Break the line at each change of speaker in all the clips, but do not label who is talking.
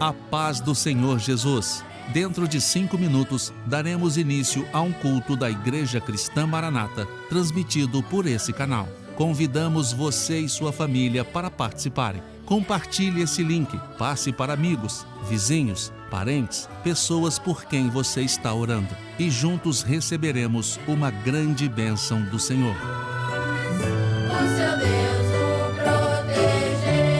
A paz do Senhor Jesus. Dentro de 5 minutos, daremos início a um culto da Igreja Cristã Maranata, transmitido por esse canal. Convidamos você e sua família para participarem. Compartilhe esse link, passe para amigos, vizinhos, parentes, pessoas por quem você está orando. E juntos receberemos uma grande bênção do Senhor.
O seu Deus o protegeu.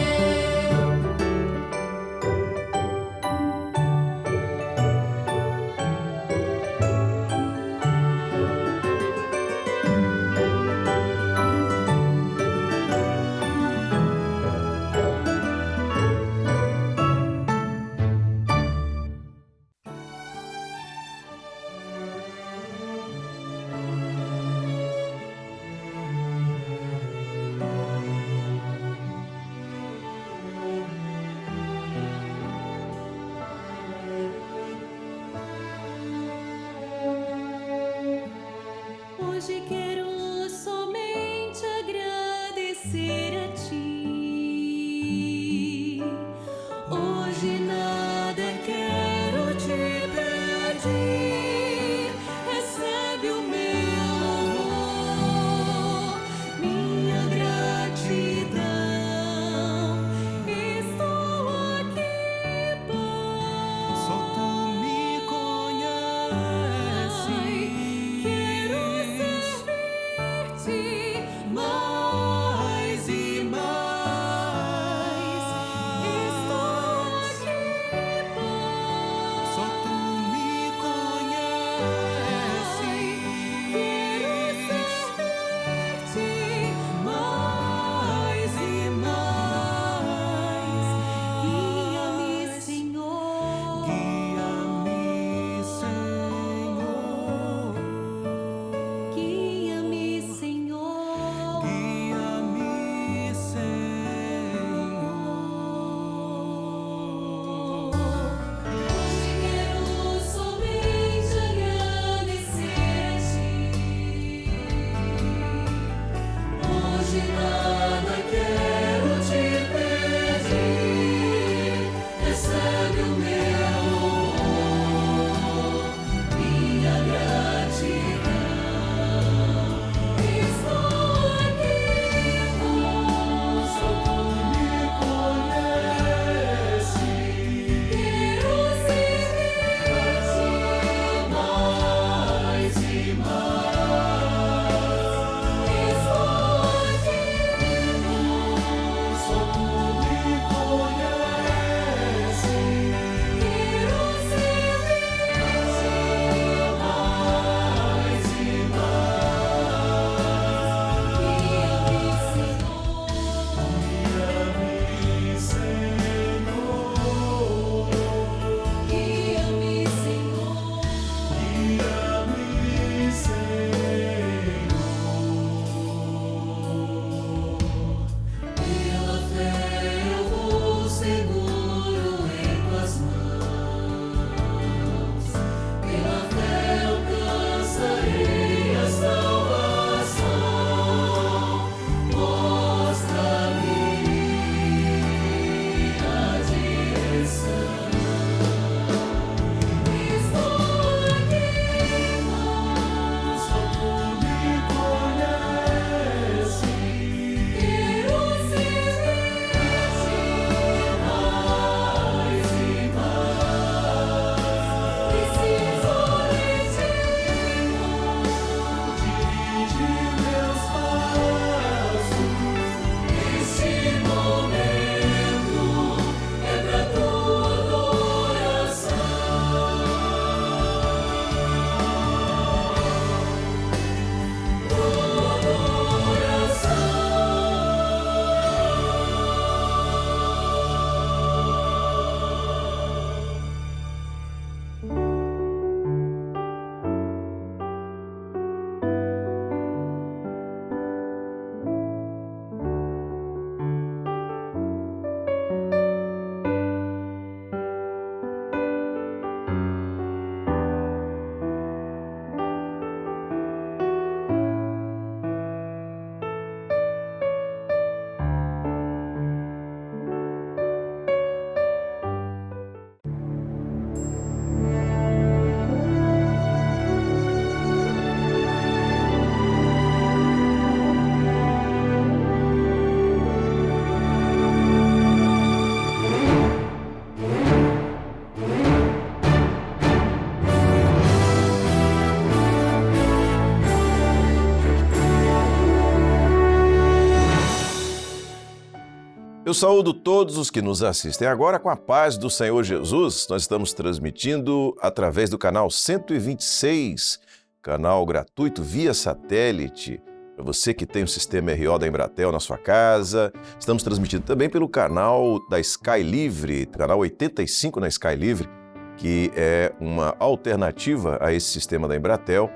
Eu saúdo todos os que nos assistem agora com a paz do Senhor Jesus. Nós estamos transmitindo através do canal 126, canal gratuito via satélite, para você que tem o sistema RO da Embratel na sua casa. Estamos transmitindo também pelo canal da Sky Livre, canal 85 na Sky Livre, que é uma alternativa a esse sistema da Embratel.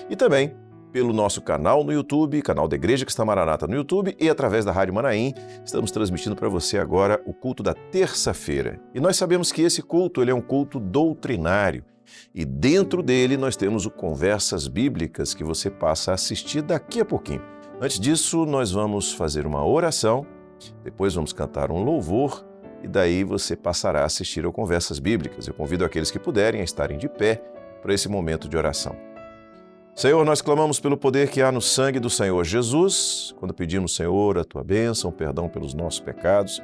E também pelo nosso canal no YouTube, canal da Igreja Cristã Maranata no YouTube e através da Rádio Manaim. Estamos transmitindo para você agora o culto da terça-feira. E nós sabemos que esse culto ele é um culto doutrinário. E dentro dele nós temos o Conversas Bíblicas que você passa a assistir daqui a pouquinho. Antes disso, nós vamos fazer uma oração, depois vamos cantar um louvor e daí você passará a assistir ao Conversas Bíblicas. Eu convido aqueles que puderem a estarem de pé para esse momento de oração. Senhor, nós clamamos pelo poder que há no sangue do Senhor Jesus, quando pedimos, Senhor, a Tua bênção, o perdão pelos nossos pecados,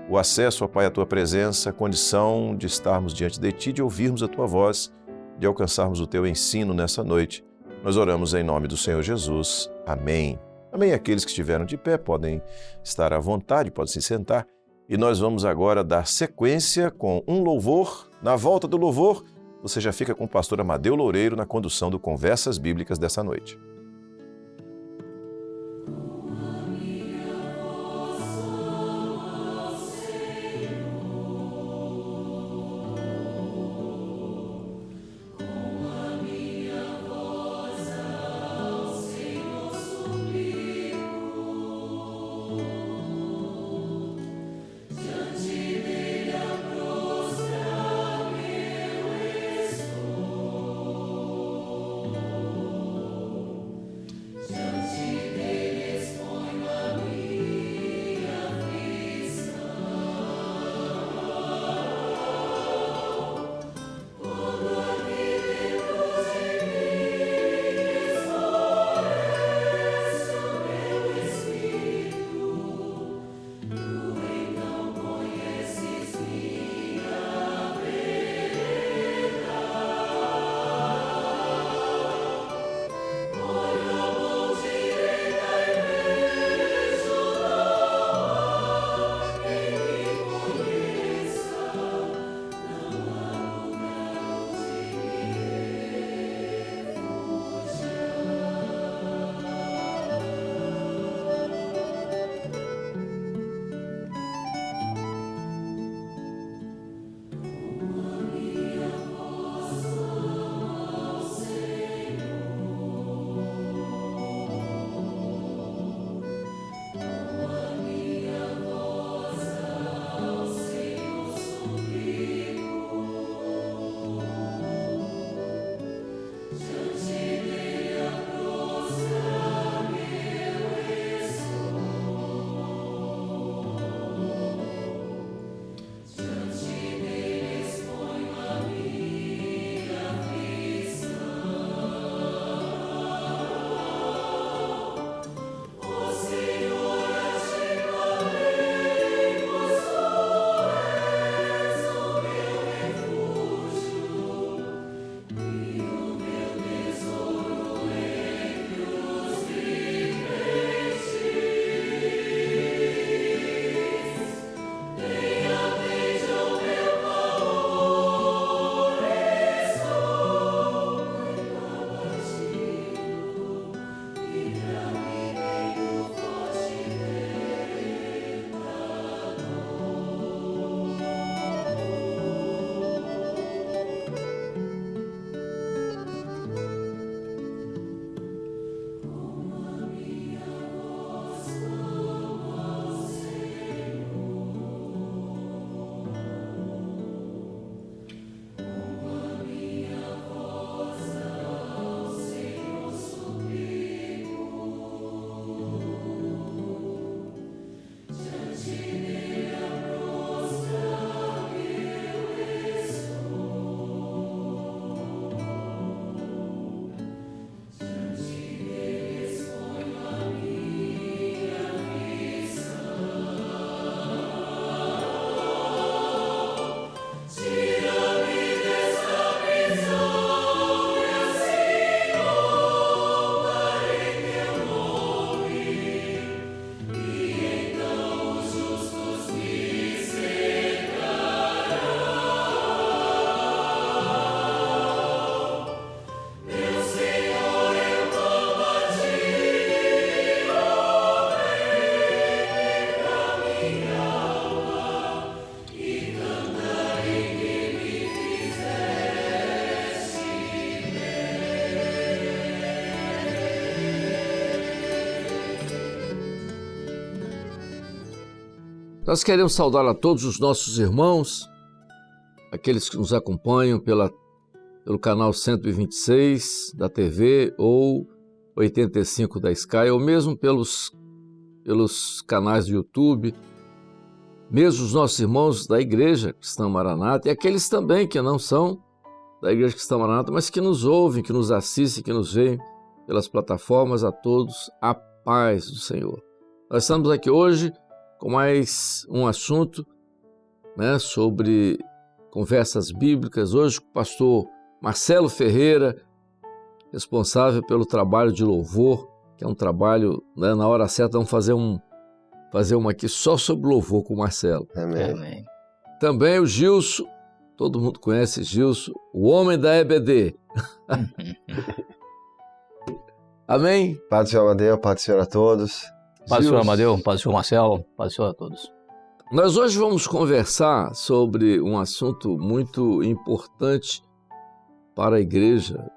o acesso, ó Pai, à Tua presença, a condição de estarmos diante de Ti, de ouvirmos a Tua voz, de alcançarmos o Teu ensino nessa noite. Nós oramos em nome do Senhor Jesus. Amém. Amém. Aqueles que estiveram de pé podem estar à vontade, podem se sentar. E nós vamos agora dar sequência com um louvor. Na volta do louvor, você já fica com o pastor Amadeu Loureiro na condução do Conversas Bíblicas dessa noite.
Nós queremos saudar a todos os nossos irmãos, aqueles que nos acompanham pelo canal 126 da TV ou 85 da Sky, ou mesmo pelos canais do YouTube, mesmo os nossos irmãos da Igreja Cristã Maranata e aqueles também que não são da Igreja Cristã Maranata, mas que nos ouvem, que nos assistem, que nos veem pelas plataformas. A todos a paz do Senhor. Nós estamos aqui hoje com mais um assunto, sobre conversas bíblicas, hoje com o pastor Marcelo Ferreira, responsável pelo trabalho de louvor, que é um trabalho, na hora certa, vamos fazer uma aqui só sobre louvor com o Marcelo.
Amém.
Também o Gilson, todo mundo conhece Gilson, o homem da EBD. Amém?
Paz do Senhor Amadeu, paz do Senhor a todos.
Paz do Senhor Amadeu, paz do Senhor Marcelo, paz do Senhor a todos.
Nós hoje vamos conversar sobre um assunto muito importante para a igreja.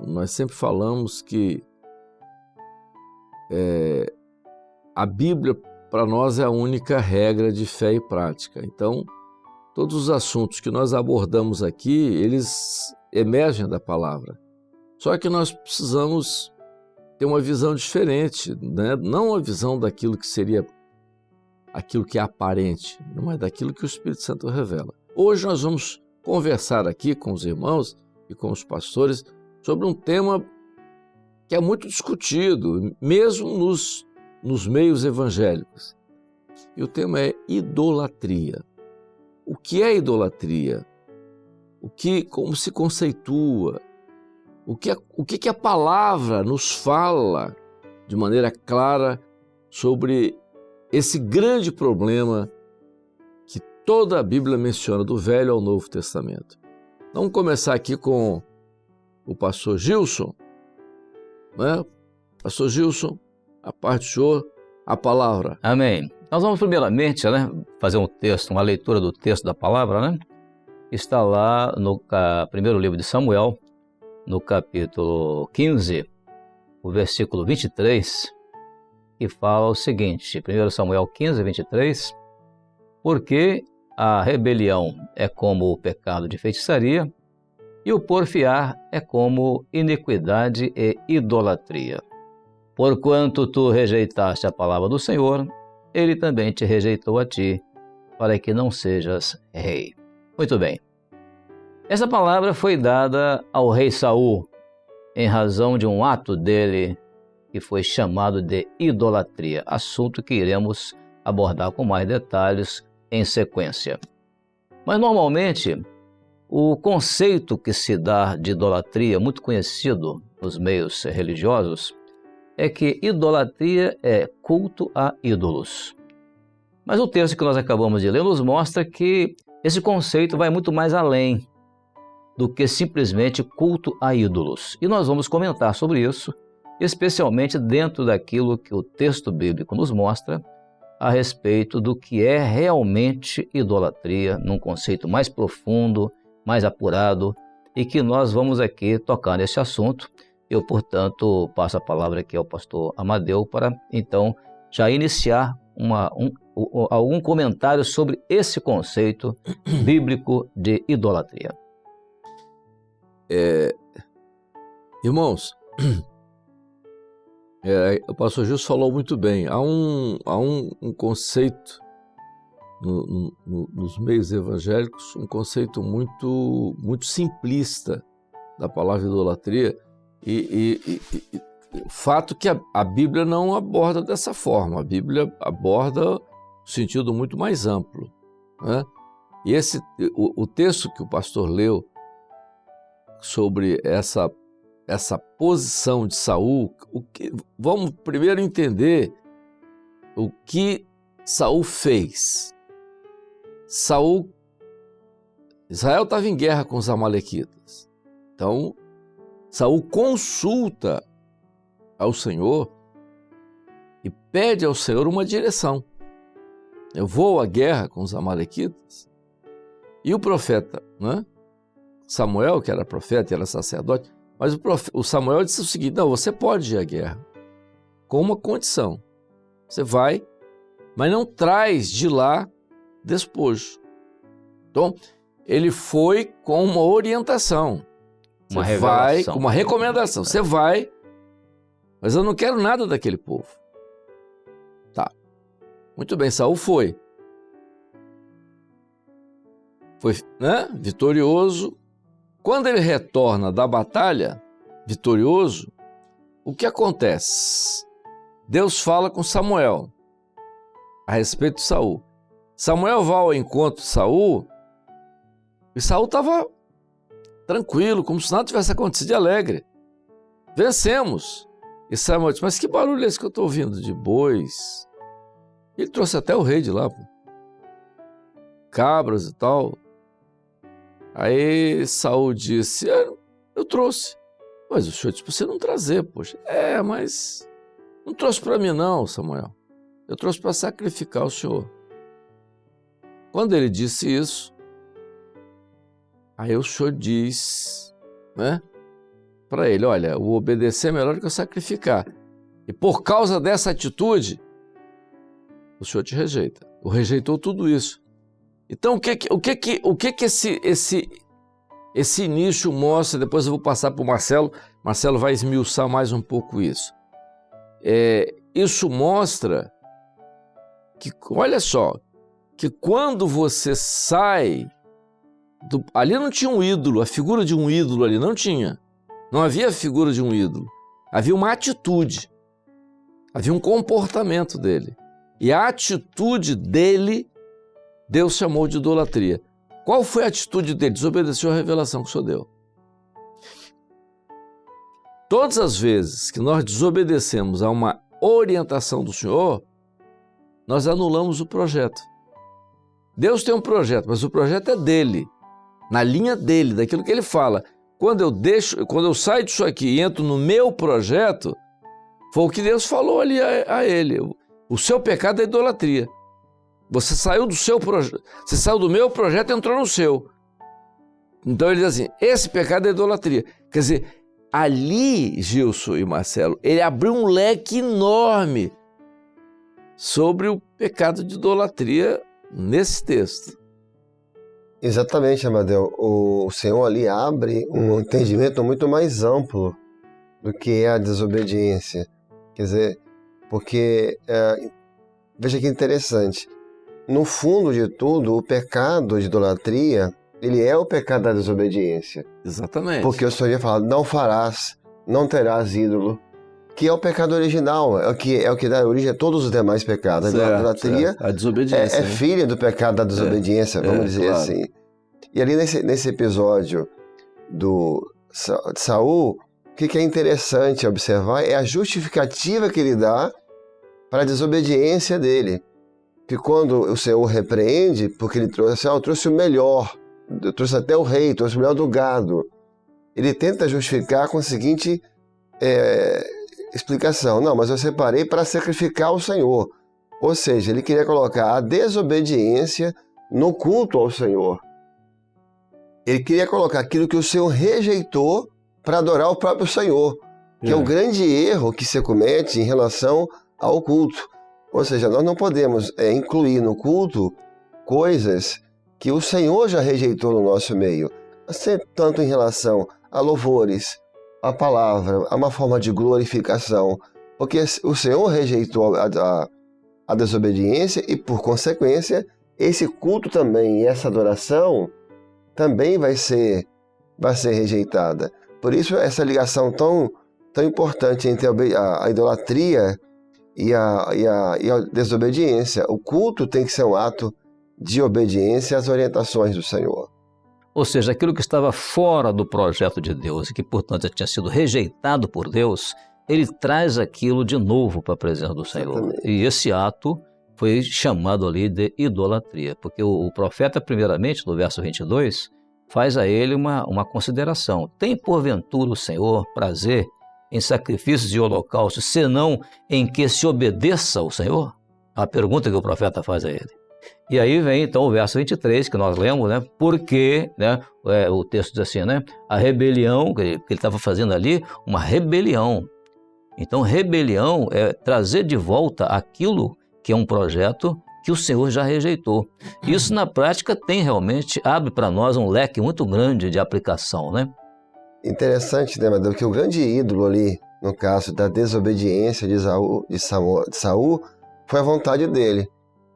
Nós sempre falamos que a Bíblia, para nós, é a única regra de fé e prática. Então, todos os assuntos que nós abordamos aqui, eles emergem da palavra. Só que nós precisamos ter uma visão diferente, não uma visão daquilo que seria aquilo que é aparente, mas daquilo que o Espírito Santo revela. Hoje nós vamos conversar aqui com os irmãos e com os pastores sobre um tema que é muito discutido, mesmo nos meios evangélicos. E o tema é idolatria. O que é idolatria? Como se conceitua? O que a palavra nos fala de maneira clara sobre esse grande problema que toda a Bíblia menciona, do Velho ao Novo Testamento. Vamos começar aqui com o pastor Gilson. Pastor Gilson, a parte do senhor, a palavra.
Amém. Nós vamos primeiramente fazer uma leitura do texto da palavra, está lá no primeiro livro de Samuel, no capítulo 15, o versículo 23, que fala o seguinte, 1 Samuel 15, 23, porque a rebelião é como o pecado de feitiçaria, e o porfiar é como iniquidade e idolatria. Porquanto tu rejeitaste a palavra do Senhor, ele também te rejeitou a ti, para que não sejas rei. Muito bem. Essa palavra foi dada ao rei Saul, em razão de um ato dele que foi chamado de idolatria, assunto que iremos abordar com mais detalhes em sequência. Mas normalmente, o conceito que se dá de idolatria, muito conhecido nos meios religiosos, é que idolatria é culto a ídolos. Mas o texto que nós acabamos de ler nos mostra que esse conceito vai muito mais além do que simplesmente culto a ídolos. E nós vamos comentar sobre isso, especialmente dentro daquilo que o texto bíblico nos mostra a respeito do que é realmente idolatria, num conceito mais profundo, mais apurado, e que nós vamos aqui tocar nesse assunto. Eu, portanto, passo a palavra aqui ao pastor Amadeu para, então, já iniciar algum comentário sobre esse conceito bíblico de idolatria.
Irmãos, o pastor Gilson falou muito bem. Há um conceito nos meios evangélicos, um conceito muito, muito simplista da palavra idolatria, e o fato que a Bíblia não aborda dessa forma. A Bíblia aborda um sentido muito mais amplo, E o texto que o pastor leu sobre essa posição de Saul, vamos primeiro entender o que Saul fez. Israel estava em guerra com os amalequitas. Então, Saul consulta ao Senhor e pede ao Senhor uma direção. Eu vou à guerra com os amalequitas? E o profeta, Samuel, que era profeta e era sacerdote, mas o Samuel disse o seguinte: não, você pode ir à guerra, com uma condição. Você vai mas não traz de lá despojo. Então, ele foi com uma orientação.
Uma
Você vai
revelação.
com uma recomendação. Você vai, mas eu não quero nada daquele povo. Tá. Muito bem, Saul foi. Foi, né, vitorioso. Quando ele retorna da batalha, vitorioso, o que acontece? Deus fala com Samuel a respeito de Saul. Samuel vai ao encontro de Saul e Saul estava tranquilo, como se nada tivesse acontecido, de alegre. Vencemos. E Samuel disse, mas que barulho é esse que eu estou ouvindo? De bois. Ele trouxe até o rei de lá, pô. Cabras e tal. Aí Saul disse, eu trouxe. Mas o senhor disse para você não trazer, poxa. Mas não trouxe para mim não, Samuel. Eu trouxe para sacrificar o senhor. Quando ele disse isso, aí o senhor diz, né, para ele, olha, o obedecer é melhor que o sacrificar. E por causa dessa atitude, o senhor te rejeita. O rejeitou tudo isso. Então, o que esse início mostra? Depois eu vou passar para o Marcelo. Marcelo vai esmiuçar mais um pouco isso. Isso mostra que, olha só, que quando você sai, ali não tinha um ídolo, a figura de um ídolo ali não tinha. Não havia a figura de um ídolo. Havia uma atitude. Havia um comportamento dele. E a atitude dele, Deus chamou de idolatria. Qual foi a atitude dele? Desobedeceu a revelação que o Senhor deu. Todas as vezes que nós desobedecemos a uma orientação do Senhor, nós anulamos o projeto. Deus tem um projeto, mas o projeto é dele, na linha dele, daquilo que ele fala. Quando eu saio disso aqui e entro no meu projeto, foi o que Deus falou ali a ele. O seu pecado é idolatria. Você saiu do seu projeto, você saiu do meu projeto e entrou no seu. Então ele diz assim, esse pecado é idolatria. Quer dizer, ali, Gilson e Marcelo, ele abriu um leque enorme sobre o pecado de idolatria nesse texto.
Exatamente, Amadeu. O Senhor ali abre um entendimento muito mais amplo do que é a desobediência. Quer dizer, porque, veja que interessante, no fundo de tudo, o pecado de idolatria, ele é o pecado da desobediência.
Exatamente.
Porque o Senhor ia falar, não farás, não terás ídolo, que é o pecado original, é o que dá origem a todos os demais pecados. A idolatria
a desobediência,
é filha do pecado da desobediência, vamos dizer
claro.
assim. E ali nesse episódio de Saul, o que é interessante observar é a justificativa que ele dá para a desobediência dele. Que quando o Senhor repreende, porque ele trouxe, eu trouxe o melhor, eu trouxe até o rei, trouxe o melhor do gado. Ele tenta justificar com a seguinte explicação. Não, mas eu separei para sacrificar o Senhor. Ou seja, ele queria colocar a desobediência no culto ao Senhor. Ele queria colocar aquilo que o Senhor rejeitou para adorar o próprio Senhor, que é o grande erro que se comete em relação ao culto. Ou seja, nós não podemos incluir no culto coisas que o Senhor já rejeitou no nosso meio, tanto em relação a louvores, a palavra, a uma forma de glorificação, porque o Senhor rejeitou a desobediência e, por consequência, esse culto também e essa adoração também vai ser rejeitada. Por isso, essa ligação tão importante entre a idolatria e a desobediência. O culto tem que ser um ato de obediência às orientações do Senhor.
Ou seja, aquilo que estava fora do projeto de Deus e que, portanto, tinha sido rejeitado por Deus, ele traz aquilo de novo para a presença do Senhor.
Exatamente.
E esse ato foi chamado ali de idolatria, porque o profeta, primeiramente, no verso 22, faz a ele uma consideração. Tem, porventura, o Senhor prazer em sacrifícios e holocaustos, senão em que se obedeça ao Senhor? A pergunta que o profeta faz a ele. E aí vem, então, o verso 23, que nós lemos, né? Porque, né, o texto diz assim, né? A rebelião, que ele estava fazendo ali, uma rebelião. Então, rebelião é trazer de volta aquilo que é um projeto que o Senhor já rejeitou. Isso na prática realmente abre para nós um leque muito grande de aplicação, né?
Interessante, né, Amadeu, que o grande ídolo ali, no caso da desobediência de Saul, foi a vontade dele.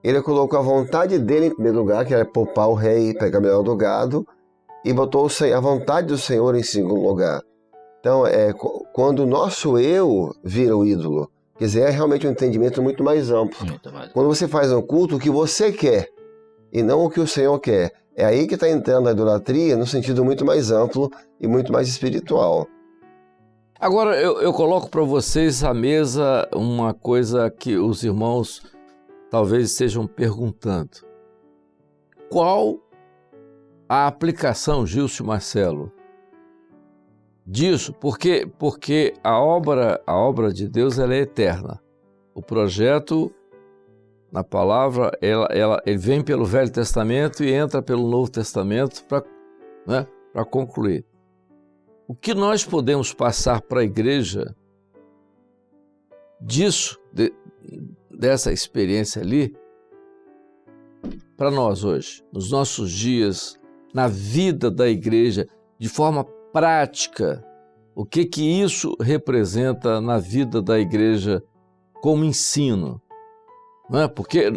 Ele colocou a vontade dele em primeiro lugar, que era poupar o rei, pegar o melhor do gado, e botou a vontade do Senhor em segundo lugar. Então, quando o nosso eu vira o ídolo, quer dizer, é realmente um entendimento muito mais amplo.
Muito mais.
Quando você faz um culto, o que você quer, e não o que o Senhor quer. É aí que está entrando a idolatria, no sentido muito mais amplo e muito mais espiritual.
Agora, eu coloco para vocês à mesa uma coisa que os irmãos talvez estejam perguntando. Qual a aplicação, Gilson Marcelo, disso? Porque a obra de Deus ela é eterna. O projeto, na palavra, ele vem pelo Velho Testamento e entra pelo Novo Testamento para concluir. O que nós podemos passar para a igreja disso, dessa experiência ali, para nós hoje, nos nossos dias, na vida da igreja, de forma prática, o que isso representa na vida da igreja como ensino? Não é? Porque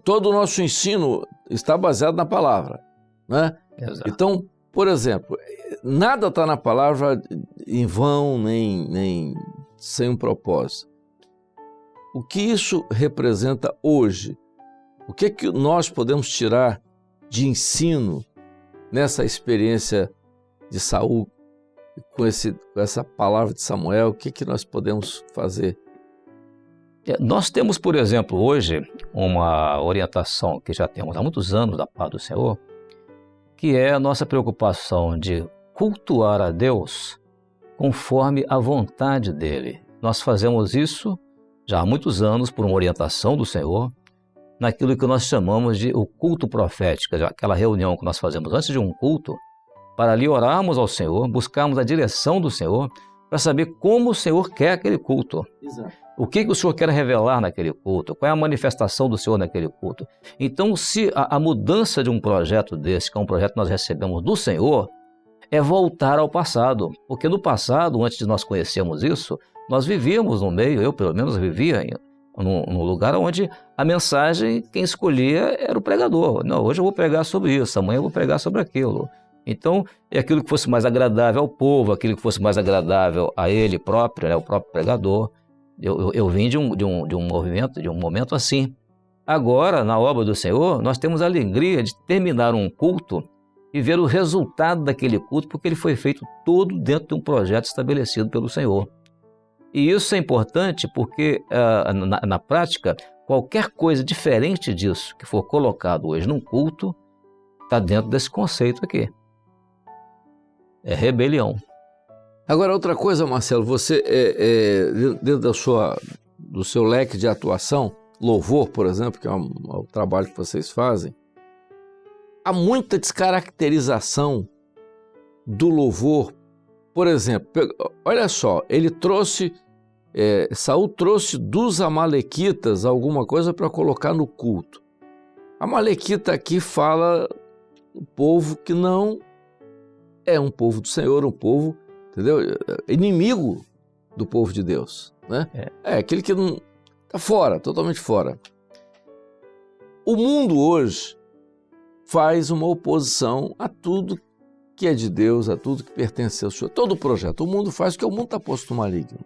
todo o nosso ensino está baseado na palavra. Não é?
Exato.
Então, por exemplo, nada está na palavra em vão, nem sem um propósito. O que isso representa hoje? O que nós podemos tirar de ensino nessa experiência de Saul, com essa palavra de Samuel? O que nós podemos fazer?
Nós temos, por exemplo, hoje, uma orientação que já temos há muitos anos da parte do Senhor, que é a nossa preocupação de cultuar a Deus conforme a vontade dEle. Nós fazemos isso já há muitos anos por uma orientação do Senhor, naquilo que nós chamamos de o culto profético, aquela reunião que nós fazemos antes de um culto, para ali orarmos ao Senhor, buscarmos a direção do Senhor, para saber como o Senhor quer aquele culto.
Exato.
O que o Senhor quer revelar naquele culto? Qual é a manifestação do Senhor naquele culto? Então, se a mudança de um projeto desse, que é um projeto que nós recebemos do Senhor, é voltar ao passado. Porque no passado, antes de nós conhecermos isso, nós vivíamos no meio, eu pelo menos vivia num lugar onde a mensagem, quem escolhia era o pregador. Não, hoje eu vou pregar sobre isso, amanhã eu vou pregar sobre aquilo. Então, é aquilo que fosse mais agradável ao povo, aquilo que fosse mais agradável a ele próprio, né, o próprio pregador. Eu vim de um movimento, de um momento assim. Agora, na obra do Senhor, nós temos a alegria de terminar um culto e ver o resultado daquele culto, porque ele foi feito todo dentro de um projeto estabelecido pelo Senhor. E isso é importante porque, na prática, qualquer coisa diferente disso que for colocado hoje num culto, está dentro desse conceito aqui. É rebelião.
Agora, outra coisa, Marcelo, você, dentro do seu leque de atuação, louvor, por exemplo, que é o trabalho que vocês fazem, há muita descaracterização do louvor. Por exemplo, olha só, Saul trouxe dos amalequitas alguma coisa para colocar no culto. Amalequita aqui fala do povo que não é um povo do Senhor, um povo, entendeu? Inimigo do povo de Deus, né? É aquele que não está fora, totalmente fora. O mundo hoje faz uma oposição a tudo que é de Deus, a tudo que pertence ao Senhor. Todo o projeto, o mundo faz porque o mundo está posto no maligno.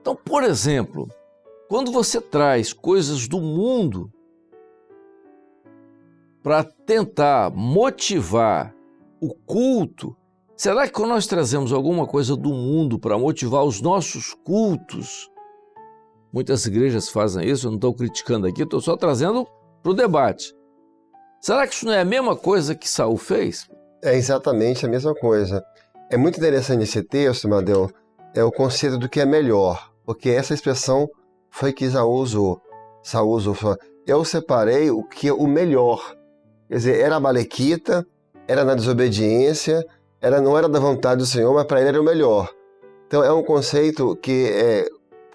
Então, por exemplo, quando você traz coisas do mundo para tentar motivar o culto, será que quando nós trazemos alguma coisa do mundo para motivar os nossos cultos, muitas igrejas fazem isso, eu não estou criticando aqui, estou só trazendo para o debate. Será que isso não é a mesma coisa que Saul fez?
É exatamente a mesma coisa. É muito interessante esse texto, Amadeu, é o conceito do que é melhor, porque essa expressão foi que Saul usou. Eu separei o que é o melhor. Quer dizer, era amalequita, era na desobediência, não era da vontade do Senhor, mas para ele era o melhor. Então é um conceito que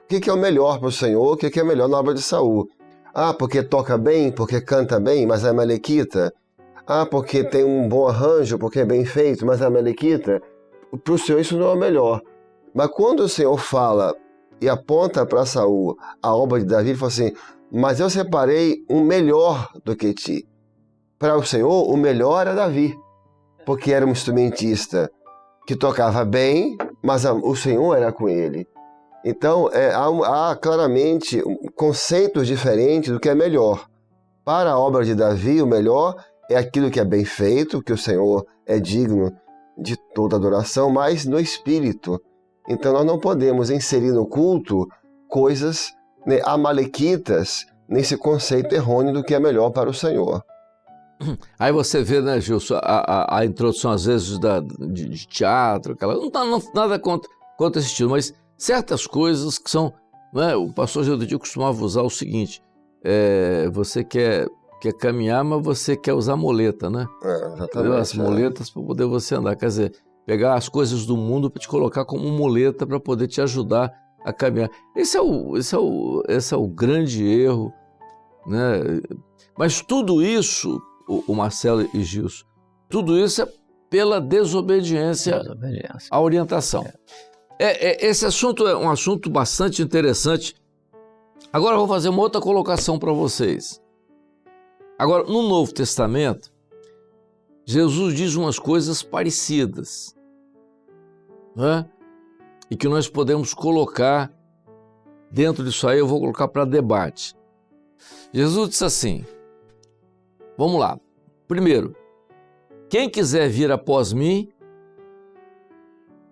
o que é o melhor para o Senhor, o que é o melhor na obra de Saul. Ah, porque toca bem, porque canta bem, mas é malequita. Ah, porque tem um bom arranjo, porque é bem feito, mas é malequita. Para o Senhor isso não é o melhor. Mas quando o Senhor fala e aponta para Saul a obra de Davi, ele fala assim, mas eu separei um melhor do que ti. Para o Senhor, o melhor é Davi, porque era um instrumentista que tocava bem, mas o Senhor era com ele. Então, há claramente conceitos diferentes do que é melhor. Para a obra de Davi, o melhor é aquilo que é bem feito, que o Senhor é digno de toda adoração, mas no espírito. Então, nós não podemos inserir no culto coisas, né, amalequitas nesse conceito errôneo do que é melhor para o Senhor.
Aí você vê, né, Gilson, a introdução às vezes de teatro, aquela, não tá nada contra esse estilo, mas certas coisas que são, né, o pastor Gildo costumava usar o seguinte, você quer caminhar, mas você quer usar muleta, né?
Exatamente.
As muletas para poder você andar, quer dizer, pegar as coisas do mundo para te colocar como muleta para poder te ajudar a caminhar. Esse é o grande erro, né? Mas tudo isso, o Marcelo e Gilson, tudo isso é pela desobediência à orientação. Esse assunto é um assunto bastante interessante. Agora eu vou fazer uma outra colocação para vocês. Agora, no Novo Testamento, Jesus diz umas coisas parecidas, né? E que nós podemos colocar dentro disso aí, eu vou colocar para debate. Jesus disse assim, vamos lá. Primeiro, quem quiser vir após mim,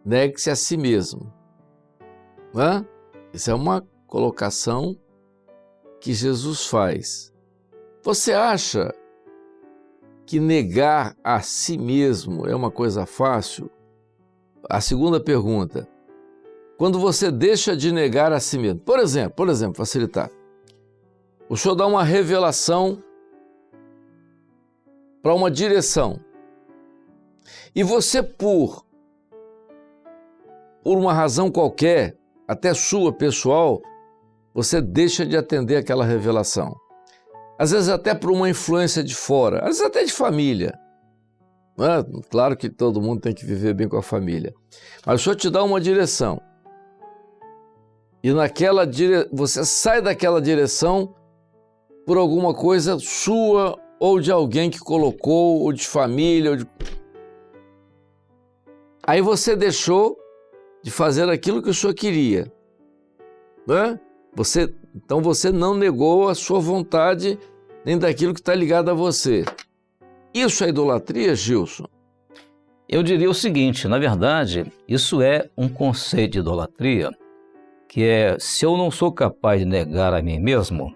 negue-se a si mesmo. Né? Isso é uma colocação que Jesus faz. Você acha que negar a si mesmo é uma coisa fácil? A segunda pergunta, quando você deixa de negar a si mesmo, por exemplo, facilitar, o senhor dá uma revelação para uma direção e você, por uma razão qualquer, até sua, pessoal, você deixa de atender aquela revelação. Às vezes até por uma influência de fora, às vezes até de família. Claro que todo mundo tem que viver bem com a família. Mas o senhor te dá uma direção. E você sai daquela direção por alguma coisa sua ou de alguém que colocou, ou de família. Aí você deixou de fazer aquilo que o senhor queria. Né? Então você não negou a sua vontade nem daquilo que está ligado a você. Isso é idolatria, Gilson?
Eu diria o seguinte, na verdade, isso é um conceito de idolatria, que é, se eu não sou capaz de negar a mim mesmo,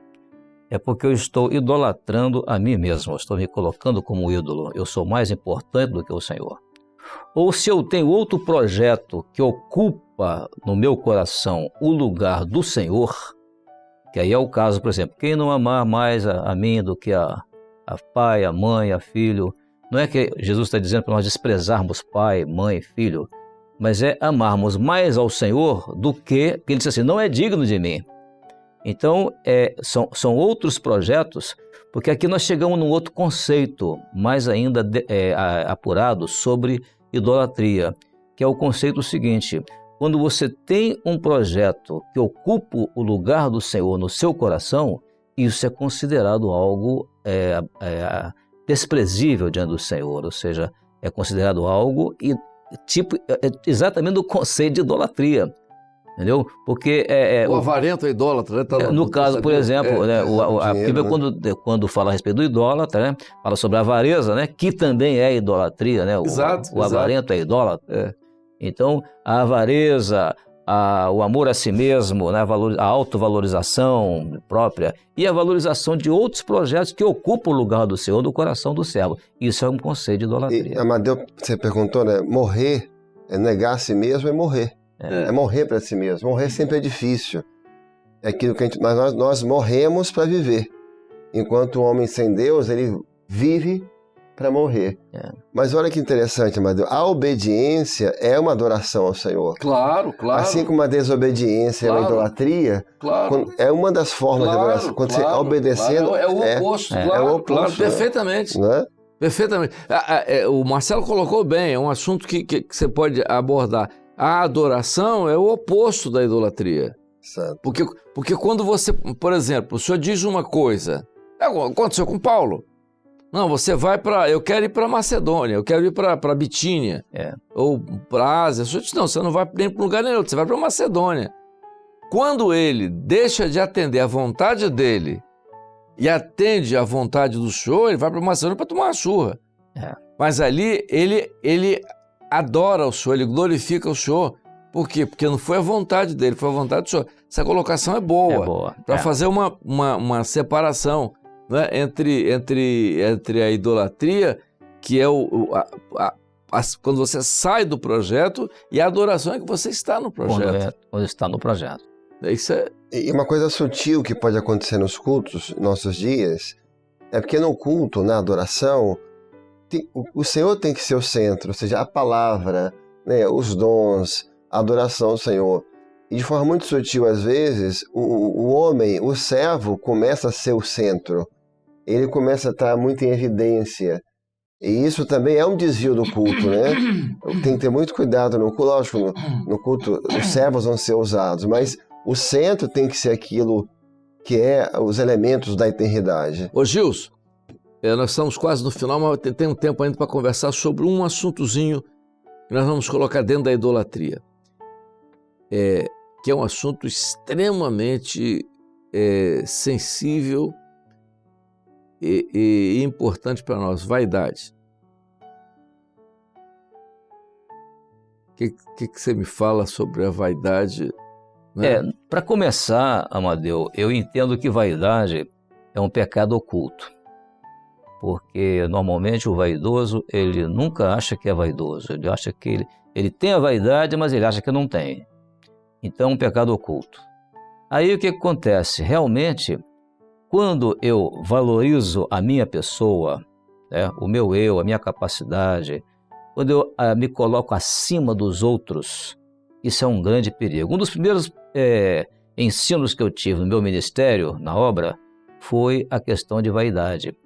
é porque eu estou idolatrando a mim mesmo, eu estou me colocando como ídolo, eu sou mais importante do que o Senhor. Ou se eu tenho outro projeto que ocupa no meu coração o lugar do Senhor, que aí é o caso, por exemplo, quem não amar mais a mim do que a pai, a mãe, a filho, não é que Jesus está dizendo para nós desprezarmos pai, mãe, filho, mas é amarmos mais ao Senhor do que ele disse assim, não é digno de mim. Então, são outros projetos, porque aqui nós chegamos num outro conceito, mais ainda apurado sobre idolatria, que é o conceito seguinte, quando você tem um projeto que ocupa o lugar do Senhor no seu coração, isso é considerado algo desprezível diante do Senhor, ou seja, é considerado algo exatamente do conceito de idolatria, entendeu? Porque
o avarento é idólatra, né?
No caso, por exemplo, a Bíblia quando fala a respeito do idólatra, né, fala sobre a avareza, né, que também é idolatria, né? O avarento é idólatra. Então, a avareza, o amor a si mesmo, né, a autovalorização própria e a valorização de outros projetos que ocupam o lugar do Senhor no coração do servo. Isso é um conceito de idolatria.
Amadeu, você perguntou, né? Morrer, negar a si mesmo é morrer. É morrer para si mesmo. Morrer sempre é difícil. É aquilo que nós morremos para viver. Enquanto o homem sem Deus, ele vive para morrer. Mas olha que interessante, Amadeu. A obediência é uma adoração ao Senhor.
Claro, claro.
Assim como a desobediência é uma idolatria, é uma das formas de adoração. Quando você está obedecendo...
É o oposto,
é o oposto.
Claro, perfeitamente.
Né?
Perfeitamente. O Marcelo colocou bem, é um assunto que você pode abordar. A adoração é o oposto da idolatria.
Certo.
Porque quando você, por exemplo, o senhor diz uma coisa, aconteceu com Paulo. Não, você vai eu quero ir para Macedônia, eu quero ir para Bitínia, ou para Ásia. O senhor diz, não, você não vai nem para lugar nenhum, você vai para Macedônia. Quando ele deixa de atender a vontade dele e atende a vontade do senhor, ele vai para Macedônia para tomar uma surra. Mas ali ele adora o senhor, ele glorifica o senhor. Por quê? Porque não foi a vontade dele, foi a vontade do senhor. Essa colocação é boa. Para fazer uma separação, né, entre a idolatria, que é quando você sai do projeto, e a adoração é que você está no projeto.
Quando está no projeto.
Isso é...
E uma coisa sutil que pode acontecer nos cultos, nossos dias, é porque no culto, na adoração, o Senhor tem que ser o centro, ou seja, a palavra, né, os dons, a adoração ao Senhor. E de forma muito sutil, às vezes, o homem, o servo, começa a ser o centro. Ele começa a estar muito em evidência. E isso também é um desvio do culto, né? Tem que ter muito cuidado no culto. Lógico, no culto os servos vão ser usados, mas o centro tem que ser aquilo que é os elementos da eternidade.
Ô Gilson, nós estamos quase no final, mas tem um tempo ainda para conversar sobre um assuntozinho que nós vamos colocar dentro da idolatria. Que é um assunto extremamente sensível e importante para nós, vaidade. O que você me fala sobre a vaidade? Né?
Para começar, Amadeu, eu entendo que vaidade é um pecado oculto. Porque normalmente o vaidoso, ele nunca acha que é vaidoso, ele acha que ele tem a vaidade, mas ele acha que não tem. Então é um pecado oculto. Aí o que acontece? Realmente, quando eu valorizo a minha pessoa, né, o meu eu, a minha capacidade, quando eu me coloco acima dos outros, isso é um grande perigo. Um dos primeiros ensinos que eu tive no meu ministério, na obra, foi a questão de vaidade.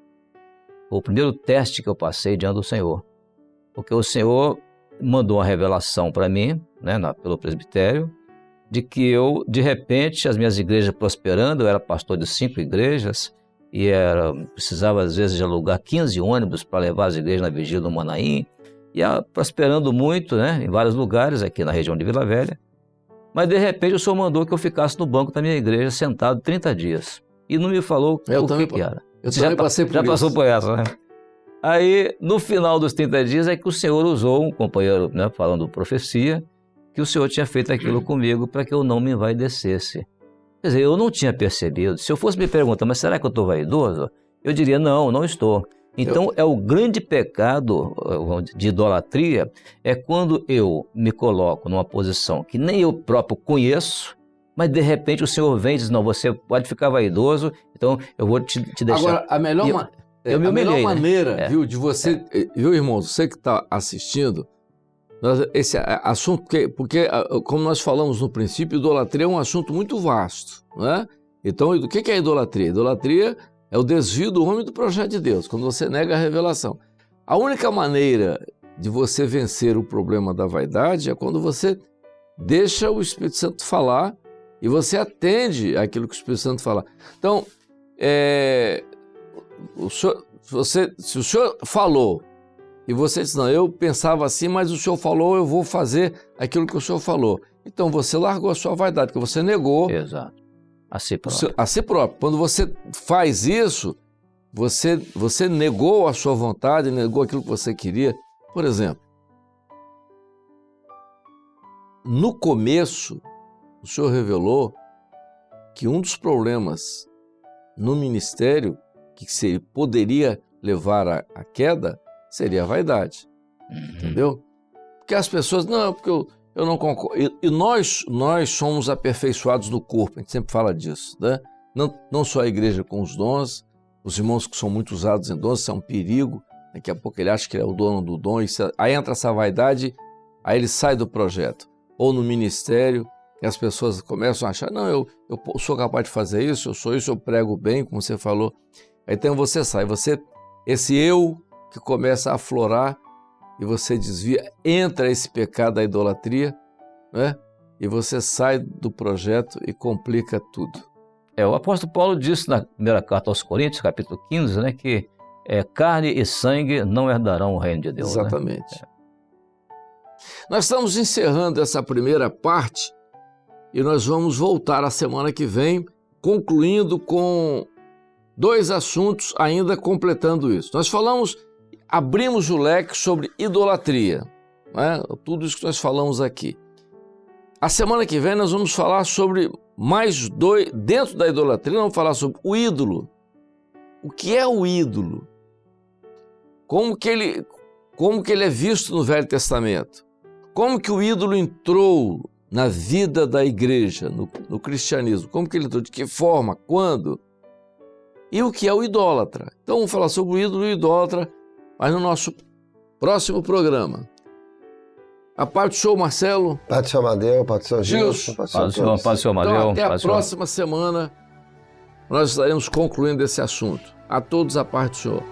O primeiro teste que eu passei diante do Senhor. Porque o Senhor mandou uma revelação para mim, né, pelo presbitério, de que eu, de repente, as minhas igrejas prosperando, eu era pastor de 5 igrejas, e precisava, às vezes, de alugar 15 ônibus para levar as igrejas na vigília do Manaim, e prosperando muito, né, em vários lugares, aqui na região de Vila Velha. Mas, de repente, o Senhor mandou que eu ficasse no banco da minha igreja, sentado 30 dias. E não me falou o que era.
Eu também passei por isso.
Já passou por essa, né? Aí, no final dos 30 dias, é que o Senhor usou um companheiro, né, falando profecia, que o Senhor tinha feito aquilo comigo para que eu não me envaidecesse. Quer dizer, eu não tinha percebido. Se eu fosse me perguntar, mas será que eu estou vaidoso? Eu diria, não estou. Então, é o grande pecado de idolatria, é quando eu me coloco numa posição que nem eu próprio conheço, mas de repente o Senhor vem e diz, não, você pode ficar vaidoso, então eu vou te deixar.
Agora, a melhor maneira, né? Viu, de você, viu, irmão, você que está assistindo, esse assunto, porque como nós falamos no princípio, idolatria é um assunto muito vasto, né? Então, o que é idolatria? Idolatria é o desvio do homem do projeto de Deus, quando você nega a revelação. A única maneira de você vencer o problema da vaidade é quando você deixa o Espírito Santo falar e você atende aquilo que o Espírito Santo fala. Então, se o senhor falou e você disse, não, eu pensava assim, mas o senhor falou, eu vou fazer aquilo que o senhor falou. Então, você largou a sua vaidade, porque você negou.
Exato. A si próprio.
A si próprio. Quando você faz isso, você negou a sua vontade, negou aquilo que você queria. Por exemplo, no começo, o Senhor revelou que um dos problemas no ministério que poderia levar à queda seria a vaidade. Entendeu? Porque as pessoas, não, porque eu não concordo. E nós somos aperfeiçoados no corpo, a gente sempre fala disso, né? Não só a igreja com os dons, os irmãos que são muito usados em dons, isso é um perigo, Daqui a pouco ele acha que ele é o dono do dom, aí entra essa vaidade, aí ele sai do projeto. Ou no ministério, e as pessoas começam a achar, não, eu sou capaz de fazer isso, eu sou isso, eu prego bem, como você falou. Aí então você sai, esse eu que começa a aflorar e você desvia, entra esse pecado da idolatria, né? E você sai do projeto e complica tudo.
O apóstolo Paulo disse na primeira carta aos Coríntios, capítulo 15, né, que carne e sangue não herdarão o reino de Deus.
Exatamente.
Né?
Nós estamos encerrando essa primeira parte e nós vamos voltar a semana que vem, concluindo com 2 assuntos, ainda completando isso. Nós abrimos o leque sobre idolatria, né? Tudo isso que nós falamos aqui. A semana que vem nós vamos falar sobre mais 2, dentro da idolatria, nós vamos falar sobre o ídolo. O que é o ídolo? Como que ele é visto no Velho Testamento? Como que o ídolo entrou na vida da igreja, no cristianismo? Como que ele entrou? De que forma? Quando? E o que é o idólatra? Então vamos falar sobre o ídolo e o idólatra, mas no nosso próximo programa. A parte do show, Marcelo.
Paz do Senhor Amadeu, paz do Senhor Gilson,
Paz do Senhor Amadeu.
Então, até a próxima semana nós estaremos concluindo esse assunto. A todos a paz do Senhor.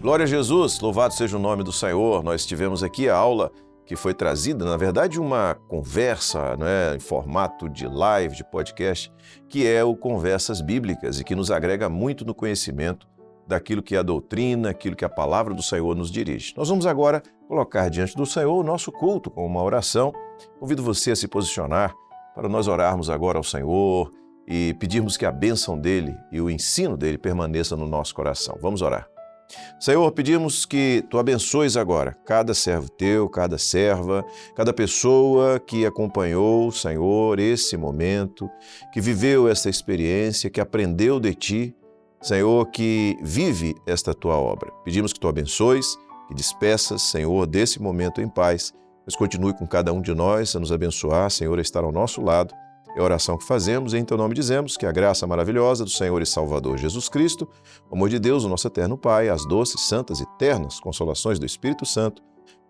Glória a Jesus, louvado seja o nome do Senhor. Nós tivemos aqui a aula que foi trazida, na verdade, uma conversa, em formato de live, de podcast, que é o Conversas Bíblicas e que nos agrega muito no conhecimento daquilo que é a doutrina, aquilo que a palavra do Senhor nos dirige. Nós vamos agora colocar diante do Senhor o nosso culto com uma oração. Convido você a se posicionar para nós orarmos agora ao Senhor e pedirmos que a bênção dele e o ensino dele permaneça no nosso coração. Vamos orar. Senhor, pedimos que Tu abençoes agora cada servo Teu, cada serva, cada pessoa que acompanhou, Senhor, esse momento, que viveu esta experiência, que aprendeu de Ti, Senhor, que vive esta Tua obra. Pedimos que Tu abençoes, que despeças, Senhor, desse momento em paz, mas continue com cada um de nós a nos abençoar, Senhor, a estar ao nosso lado, É a oração que fazemos e em teu nome dizemos que a graça maravilhosa do Senhor e Salvador Jesus Cristo, o amor de Deus, o nosso eterno Pai, as doces, santas e ternas consolações do Espírito Santo,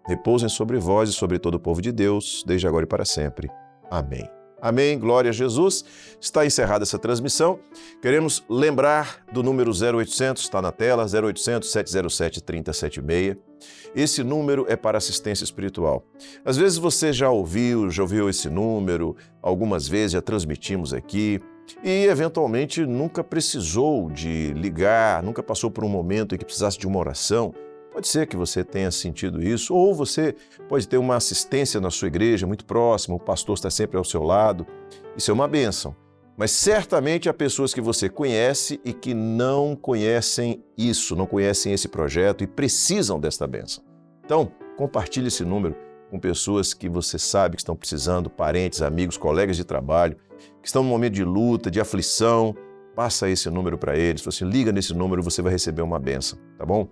repousem sobre vós e sobre todo o povo de Deus, desde agora e para sempre. Amém. Amém, glória a Jesus. Está encerrada essa transmissão. Queremos lembrar do número 0800, está na tela, 0800 707 3076. Esse número é para assistência espiritual. Às vezes você já ouviu esse número, algumas vezes já transmitimos aqui e eventualmente nunca precisou de ligar, nunca passou por um momento em que precisasse de uma oração. Pode ser que você tenha sentido isso, ou você pode ter uma assistência na sua igreja muito próxima, o pastor está sempre ao seu lado. Isso é uma bênção. Mas certamente há pessoas que você conhece e que não conhecem isso, não conhecem esse projeto e precisam desta bênção. Então, compartilhe esse número com pessoas que você sabe que estão precisando, parentes, amigos, colegas de trabalho, que estão num momento de luta, de aflição. Passa esse número para eles, você liga nesse número e você vai receber uma bênção, tá bom?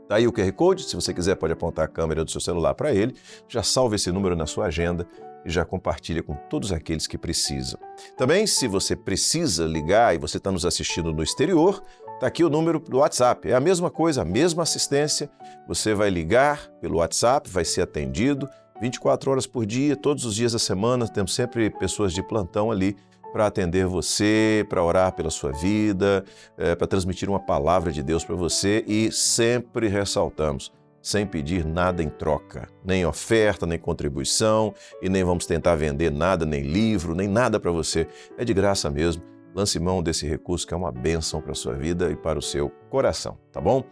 Está aí o QR Code, se você quiser pode apontar a câmera do seu celular para ele, já salve esse número na sua agenda e já compartilha com todos aqueles que precisam. Também, se você precisa ligar e você está nos assistindo no exterior, está aqui o número do WhatsApp. É a mesma coisa, a mesma assistência. Você vai ligar pelo WhatsApp, vai ser atendido 24 horas por dia, todos os dias da semana. Temos sempre pessoas de plantão ali para atender você, para orar pela sua vida, para transmitir uma palavra de Deus para você e sempre ressaltamos, sem pedir nada em troca, nem oferta, nem contribuição e nem vamos tentar vender nada, nem livro, nem nada para você. É de graça mesmo. Lance mão desse recurso que é uma bênção para a sua vida e para o seu coração, tá bom?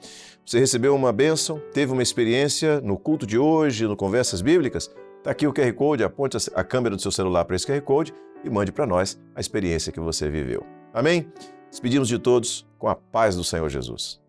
Você recebeu uma bênção, teve uma experiência no culto de hoje, no Conversas Bíblicas? Está aqui o QR Code, aponte a câmera do seu celular para esse QR Code e mande para nós a experiência que você viveu. Amém? Despedimos de todos com a paz do Senhor Jesus.